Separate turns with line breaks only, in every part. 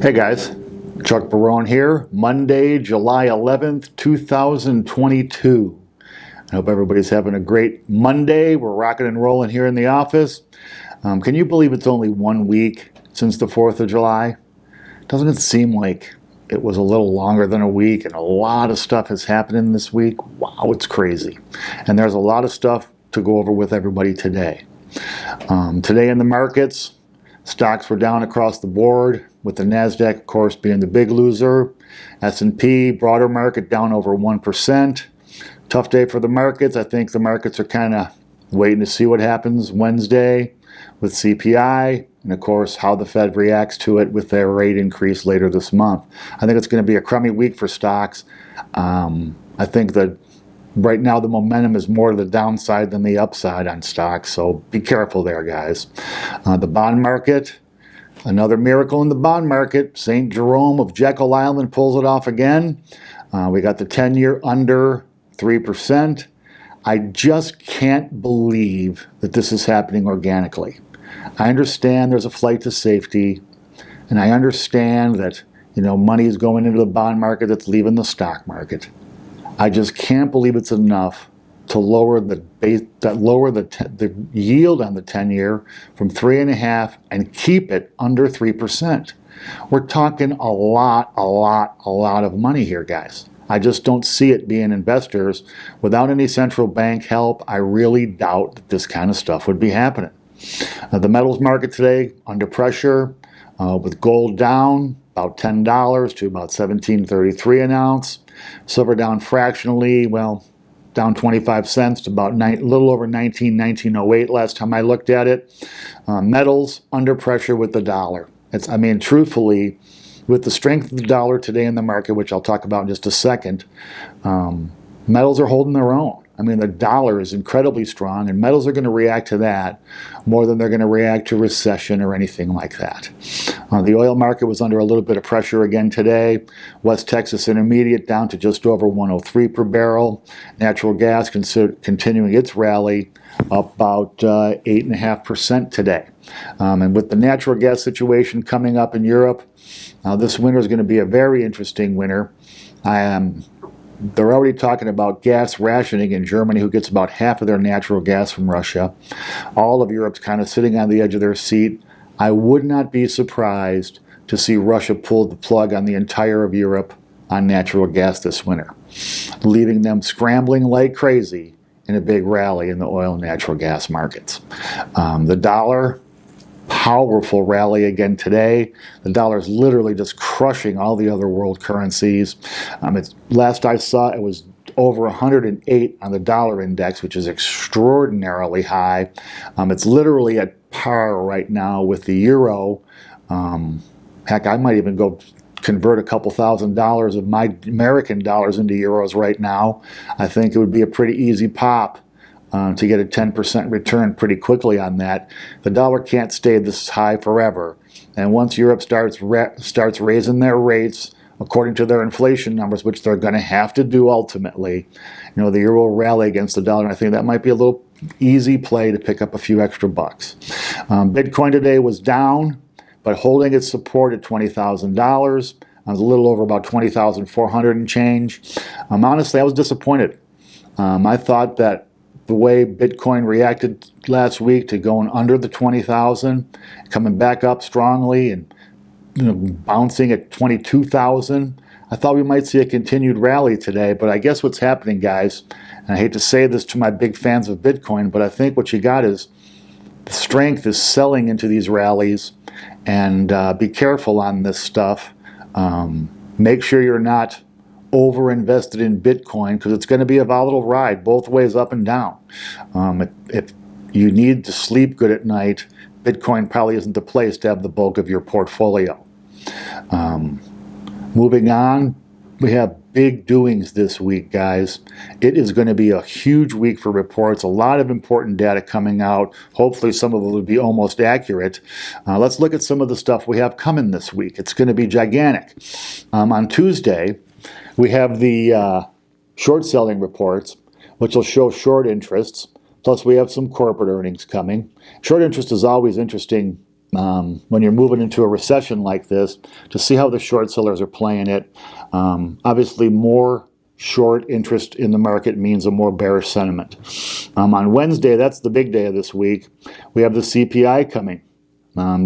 Hey guys, Chuck Barone here, Monday, July 11th, 2022. I hope everybody's having a great Monday. We're rocking and rolling here in the office. Can you believe it's only 1 week since the 4th of July? Doesn't it seem like it was a little longer than a week and a lot of stuff has happened in this week? Wow, it's crazy. And there's a lot of stuff to go over with everybody today. Today in the markets, stocks were down across the board, with the NASDAQ, of course, being the big loser. S&P, broader market, down over 1%. Tough day for the markets. I think the markets are kind of waiting to see what happens Wednesday with CPI, and of course, how the Fed reacts to it with their rate increase later this month. I think it's going to be a crummy week for stocks. I think that right now the momentum is more to the downside than the upside on stocks, so be careful there, guys. The bond market, another miracle in the bond market. St. Jerome of Jekyll Island pulls it off again. We got the 10-year under 3%. I just can't believe that this is happening organically. I understand there's a flight to safety, and I understand that money is going into the bond market that's leaving the stock market. I just can't believe it's enough to lower the yield on the 10-year from 3.5% and keep it under 3%. We're talking a lot of money here, guys. I just don't see it being investors. Without any central bank help, I really doubt that this kind of stuff would be happening. The metals market today under pressure, with gold down about $10 to about $17.33 an ounce. Silver down fractionally, down 25 cents to about a little over 1908 last time I looked at it. Metals under pressure with the dollar. Truthfully, with the strength of the dollar today in the market, which I'll talk about in just a second, metals are holding their own. The dollar is incredibly strong, and metals are going to react to that more than they're going to react to recession or anything like that. The oil market was under a little bit of pressure again today. West Texas Intermediate down to just over 103 per barrel. Natural gas continuing its rally, up about 8.5% today. And with the natural gas situation coming up in Europe, this winter is going to be a very interesting winter. They're already talking about gas rationing in Germany, who gets about half of their natural gas from Russia. All of Europe's kind of sitting on the edge of their seat. I would not be surprised to see Russia pull the plug on the entire of Europe on natural gas this winter, leaving them scrambling like crazy in a big rally in the oil and natural gas markets. The dollar, powerful rally again today. The dollar is literally just crushing all the other world currencies. Last I saw, it was over 108 on the dollar index, which is extraordinarily high. It's literally at par right now with the euro. Heck, I might even go convert a couple $1,000s of my American dollars into euros right now. I think it would be a pretty easy pop to get a 10% return pretty quickly on that. The dollar can't stay this high forever. And once Europe starts raising their rates according to their inflation numbers, which they're going to have to do ultimately, the euro will rally against the dollar. And I think that might be a little easy play to pick up a few extra bucks. Bitcoin today was down, but holding its support at $20,000. I was a little over about 20,400 and change. Honestly, I was disappointed. I thought that the way Bitcoin reacted last week to going under the 20,000, coming back up strongly and bouncing at 22,000, I thought we might see a continued rally today. But I guess what's happening, guys, and I hate to say this to my big fans of Bitcoin, but I think what you got is the strength is selling into these rallies, and be careful on this stuff. Make sure you're not over-invested in Bitcoin, because it's going to be a volatile ride both ways, up and down. If you need to sleep good at night, Bitcoin probably isn't the place to have the bulk of your portfolio. Moving on, we have big doings this week, guys. It is going to be a huge week for reports, a lot of important data coming out. Hopefully some of it will be almost accurate. Let's look at some of the stuff we have coming this week. It's going to be gigantic. On Tuesday, we have the short selling reports, which will show short interests. Plus, we have some corporate earnings coming. Short interest is always interesting when you're moving into a recession like this, to see how the short sellers are playing it. Obviously, more short interest in the market means a more bearish sentiment. On Wednesday, that's the big day of this week, we have the CPI coming.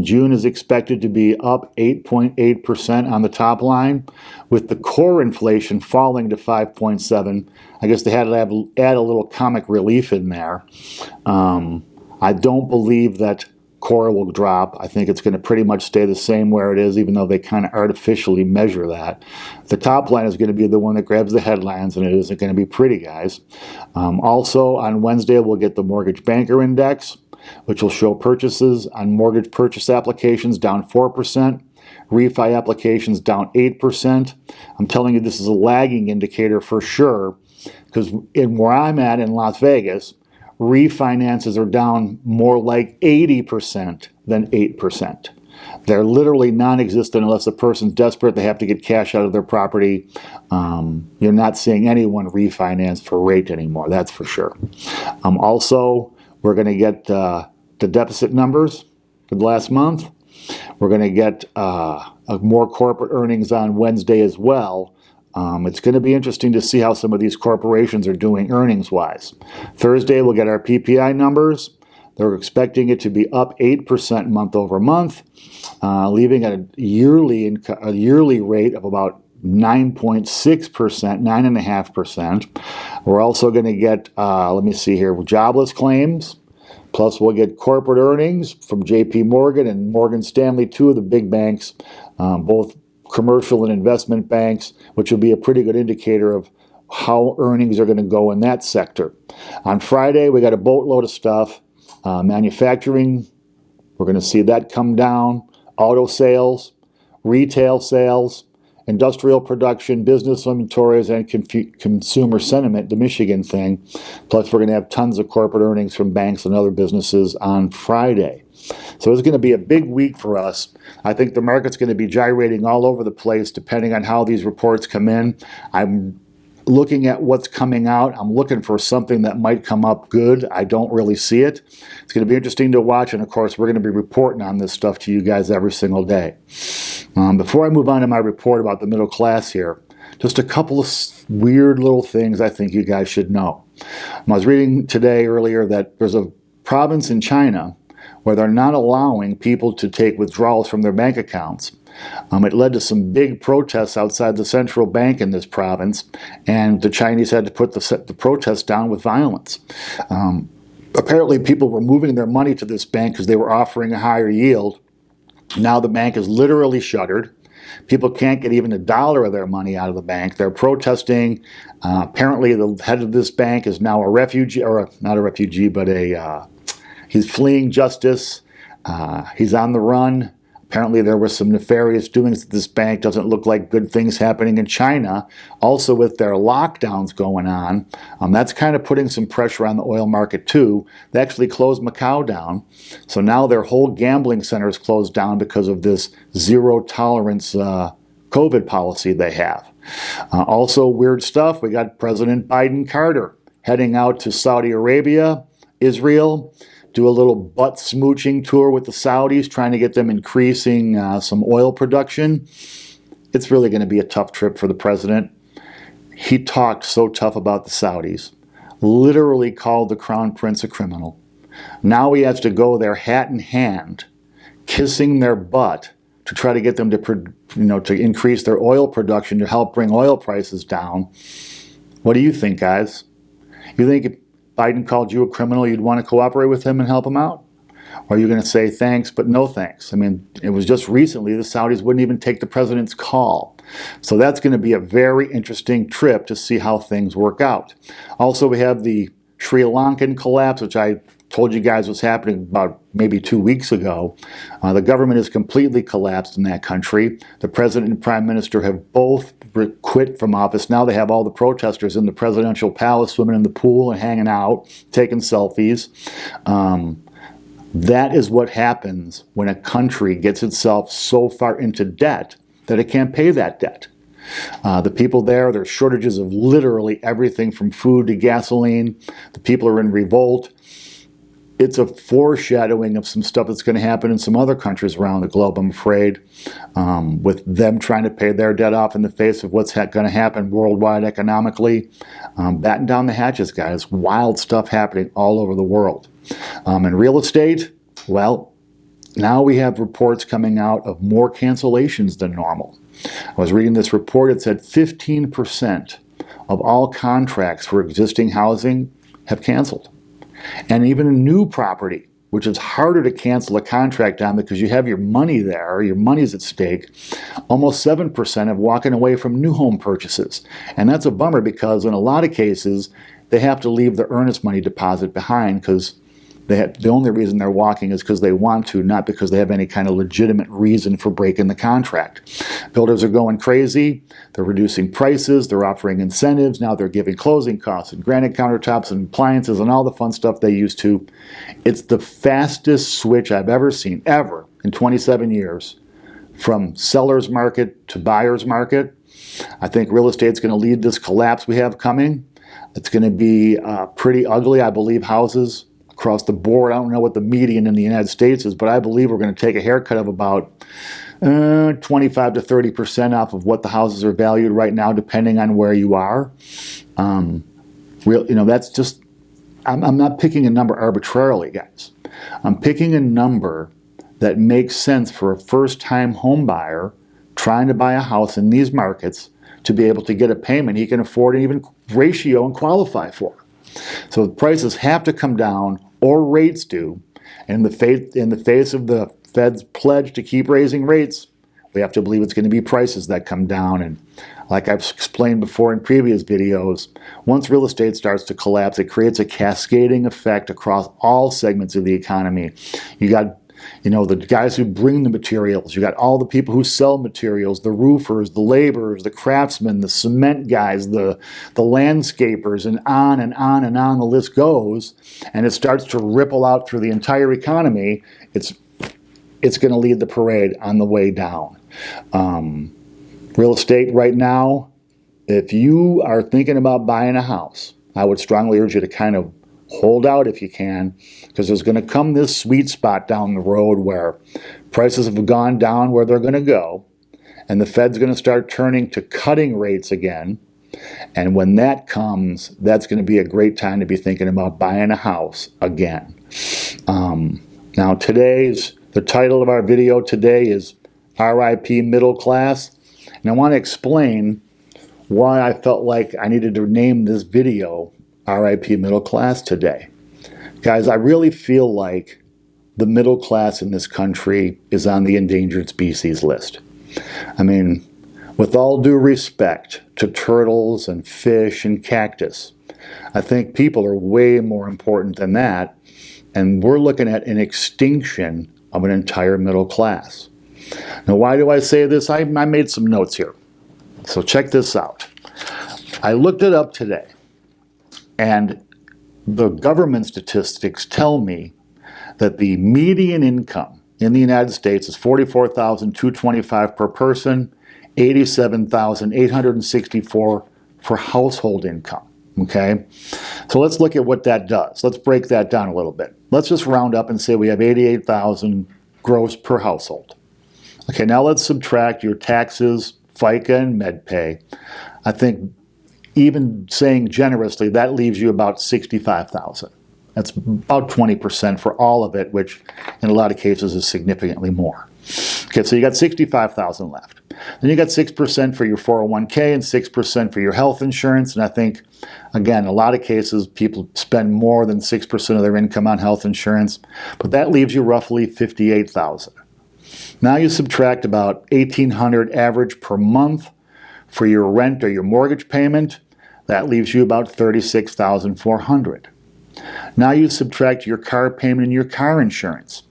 June is expected to be up 8.8% on the top line, with the core inflation falling to 5.7. I guess they had to add a little comic relief in there. I don't believe that core will drop. I think it's going to pretty much stay the same where it is, even though they kind of artificially measure that. The top line is going to be the one that grabs the headlines, and it isn't going to be pretty, guys. Also, on Wednesday, we'll get the Mortgage Banker Index, which will show purchases on mortgage purchase applications down 4%, refi applications down 8%. I'm telling you, this is a lagging indicator for sure, because where I'm at in Las Vegas, refinances are down more like 80% than 8%. They're literally non-existent unless a person's desperate. They have to get cash out of their property. You're not seeing anyone refinance for rate anymore, that's for sure. Also, we're going to get the deficit numbers for the last month. We're going to get more corporate earnings on Wednesday as well. It's going to be interesting to see how some of these corporations are doing earnings-wise. Thursday, we'll get our PPI numbers. They're expecting it to be up 8% month over month, leaving at a yearly rate of about 9.6%, 9.5%. We're also going to get, let me see here, jobless claims. Plus, we'll get corporate earnings from J.P. Morgan and Morgan Stanley, two of the big banks, both commercial and investment banks, which will be a pretty good indicator of how earnings are going to go in that sector. On Friday, we got a boatload of stuff. Manufacturing, we're going to see that come down. Auto sales, retail sales, industrial production, business inventories, and consumer sentiment, the Michigan thing. Plus, we're going to have tons of corporate earnings from banks and other businesses on Friday. So it's going to be a big week for us. I think the market's going to be gyrating all over the place depending on how these reports come in. I'm looking at what's coming out. I'm looking for something that might come up good. I don't really see it. It's going to be interesting to watch, and of course, we're going to be reporting on this stuff to you guys every single day. Before I move on to my report about the middle class here, just a couple of weird little things I think you guys should know. I was reading today earlier that there's a province in China where they're not allowing people to take withdrawals from their bank accounts. It led to some big protests outside the central bank in this province, and the Chinese had to put the protests down with violence. Apparently, people were moving their money to this bank because they were offering a higher yield. Now the bank is literally shuttered. People can't get even $1 of their money out of the bank. They're protesting. Apparently, the head of this bank is now a refugee, or not a refugee, but he's fleeing justice. He's on the run. Apparently there were some nefarious doings at this bank. Doesn't look like good things happening in China. Also with their lockdowns going on, that's kind of putting some pressure on the oil market too. They actually closed Macau down. So now their whole gambling center is closed down because of this zero tolerance COVID policy they have. Also weird stuff. We got President Biden Carter heading out to Saudi Arabia, Israel, do a little butt smooching tour with the Saudis, trying to get them increasing some oil production. It's really going to be a tough trip for the president. He talked so tough about the Saudis, literally called the crown prince a criminal. Now he has to go there hat in hand, kissing their butt to try to get them to increase their oil production to help bring oil prices down. What do you think, guys? You think if Biden called you a criminal, you'd want to cooperate with him and help him out? Or are you going to say thanks, but no thanks? I mean, it was just recently the Saudis wouldn't even take the president's call. So that's going to be a very interesting trip to see how things work out. Also, we have the Sri Lankan collapse, which I told you guys was happening about maybe 2 weeks ago. The government is completely collapsed in that country. The president and prime minister have both quit from office. Now they have all the protesters in the presidential palace swimming in the pool and hanging out, taking selfies. That is what happens when a country gets itself so far into debt that it can't pay that debt. The people there's shortages of literally everything from food to gasoline. The people are in revolt. it's a foreshadowing of some stuff that's going to happen in some other countries around the globe, I'm afraid, with them trying to pay their debt off in the face of what's going to happen worldwide economically. Batten down the hatches, guys. Wild stuff happening all over the world. In real estate, well, now we have reports coming out of more cancellations than normal. I was reading this report. It said 15% of all contracts for existing housing have canceled. And even a new property, which is harder to cancel a contract on because you have your money there, your money's at stake, almost 7% have walking away from new home purchases. And that's a bummer because in a lot of cases, they have to leave the earnest money deposit behind because the only reason they're walking is because they want to, not because they have any kind of legitimate reason for breaking the contract. Builders are going crazy. They're reducing prices. They're offering incentives. Now they're giving closing costs and granite countertops and appliances and all the fun stuff they used to. It's the fastest switch I've ever seen, ever, in 27 years, from seller's market to buyer's market. I think real estate's going to lead this collapse we have coming. It's going to be pretty ugly. I believe houses across the board, I don't know what the median in the United States is, but I believe we're going to take a haircut of about 25 to 30% off of what the houses are valued right now, depending on where you are. That's just, I'm not picking a number arbitrarily, guys. I'm picking a number that makes sense for a first-time home buyer trying to buy a house in these markets to be able to get a payment he can afford and even ratio and qualify for. So the prices have to come down, or rates do. And in the face of the Fed's pledge to keep raising rates, we have to believe it's going to be prices that come down. And like I've explained before in previous videos, once real estate starts to collapse, it creates a cascading effect across all segments of the economy. You got the guys who bring the materials. You got all the people who sell materials, the roofers, the laborers, the craftsmen, the cement guys, the landscapers, and on and on and on the list goes. And it starts to ripple out through the entire economy. It's going to lead the parade on the way down. Real estate right now, if you are thinking about buying a house, I would strongly urge you to kind of hold out if you can, because there's going to come this sweet spot down the road where prices have gone down where they're going to go, and the Fed's going to start turning to cutting rates again. And when that comes, that's going to be a great time to be thinking about buying a house again. Now the title of our video today is R.I.P. Middle Class. And I want to explain why I felt like I needed to name this video R.I.P. Middle Class today. Guys, I really feel like the middle class in this country is on the endangered species list. I mean, with all due respect to turtles and fish and cactus, I think people are way more important than that, and we're looking at an extinction of an entire middle class. Now, why do I say this? I made some notes here. So check this out. I looked it up today. And the government statistics tell me that the median income in the United States is $44,225 per person, $87,864 for household income. Okay? So let's look at what that does. Let's break that down a little bit. Let's just round up and say we have $88,000 gross per household. Okay, now let's subtract your taxes, FICA, and MedPay. I think even saying generously, that leaves you about $65,000. That's about 20% for all of it, which in a lot of cases is significantly more. Okay, so you got $65,000 left. Then you got 6% for your 401k and 6% for your health insurance. And I think, again, a lot of cases people spend more than 6% of their income on health insurance, but that leaves you roughly $58,000. Now you subtract about $1,800 average per month for your rent or your mortgage payment. That leaves you about $36,400. Now you subtract your car payment and your car insurance.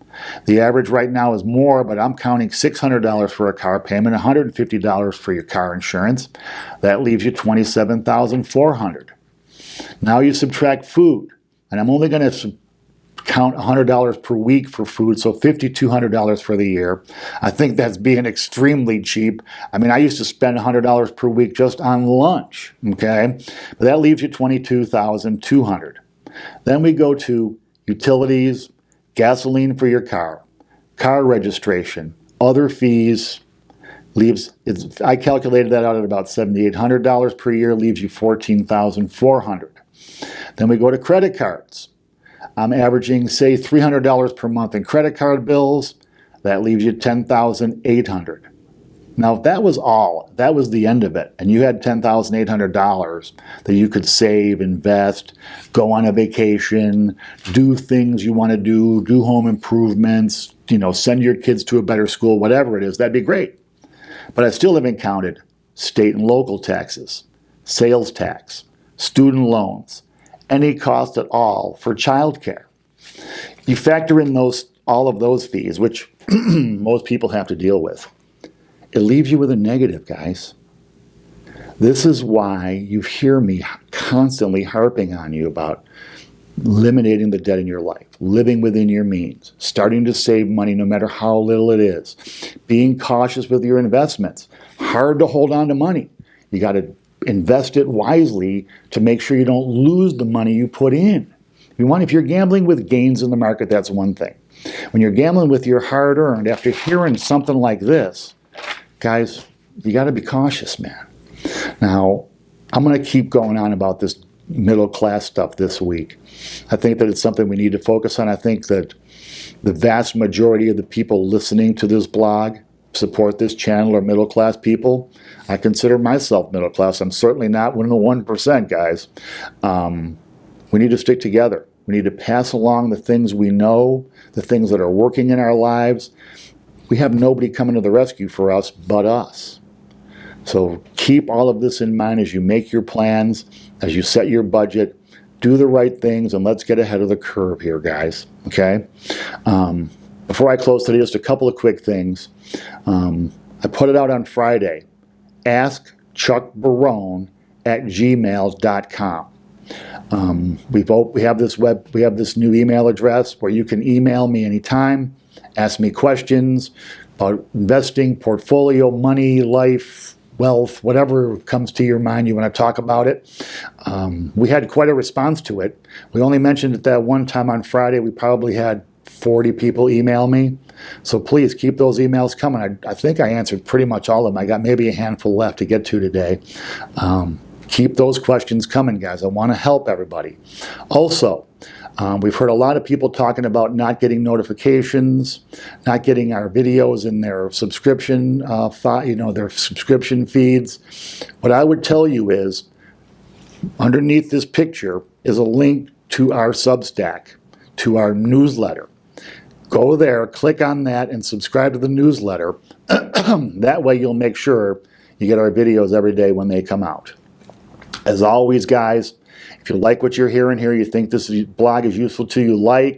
The average right now is more, but I'm counting $600 for a car payment, $150 for your car insurance. That leaves you $27,400. Now you subtract food, and I'm only going to count $100 per week for food, so $5,200 for the year. I think that's being extremely cheap. I mean, I used to spend $100 per week just on lunch, okay? But that leaves you $22,200. Then we go to utilities, gasoline for your car registration, other fees, I calculated that out at about $7,800 per year, leaves you $14,400. Then we go to credit cards. I'm averaging, say, $300 per month in credit card bills. That leaves you $10,800. Now, if that was all, that was the end of it, and you had $10,800 that you could save, invest, go on a vacation, do things you want to do home improvements, send your kids to a better school, whatever it is, that'd be great. But I still haven't counted state and local taxes, sales tax, student loans, any cost at all for childcare. You factor in all of those fees, which most people have to deal with. It leaves you with a negative, guys. This is why you hear me constantly harping on you about eliminating the debt in your life, living within your means, starting to save money no matter how little it is, being cautious with your investments. Hard to hold on to money. You got to invest it wisely to make sure you don't lose the money you put in. If you're gambling with gains in the market, that's one thing. When you're gambling with your hard-earned, after hearing something like this, guys, you got to be cautious, man. Now, I'm going to keep going on about this middle class stuff this week. I think that it's something we need to focus on. I think that the vast majority of the people listening to this blog support this channel are middle class people. I consider myself middle class. I'm certainly not one of the 1%, guys. We need to stick together. We need to pass along the things we know, the things that are working in our lives. We have nobody coming to the rescue for us but us. So keep all of this in mind as you make your plans, as you set your budget. Do the right things, and let's get ahead of the curve here, guys. Okay? Before I close today, just a couple of quick things. I put it out on Friday. Ask Chuck Barone at gmail.com. We have this new email address where you can email me anytime, ask me questions about investing, portfolio, money, life, wealth, whatever comes to your mind you want to talk about it. We had quite a response to it. We only mentioned it that one time on Friday. We probably had 40 people email me. So please keep those emails coming. I think I answered pretty much all of them. I got maybe a handful left to get to today. Keep those questions coming, guys. I want to help everybody. Also, we've heard a lot of people talking about not getting notifications, not getting our videos in their subscription, their subscription feeds. What I would tell you is, underneath this picture is a link to our Substack, to our newsletter. Go there, click on that, and subscribe to the newsletter. That way you'll make sure you get our videos every day when they come out. As always, guys, if you like what you're hearing here, you think this blog is useful to you,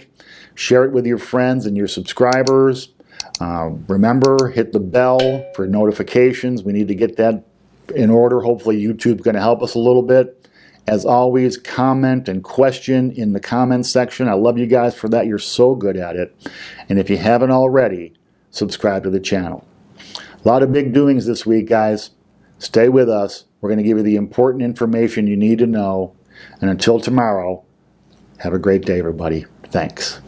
share it with your friends and your subscribers. Remember, hit the bell for notifications. We need to get that in order. Hopefully, YouTube's going to help us a little bit. As always, comment and question in the comments section. I love you guys for that. You're so good at it. And if you haven't already, subscribe to the channel. A lot of big doings this week, guys. Stay with us. We're going to give you the important information you need to know. And until tomorrow, have a great day, everybody. Thanks.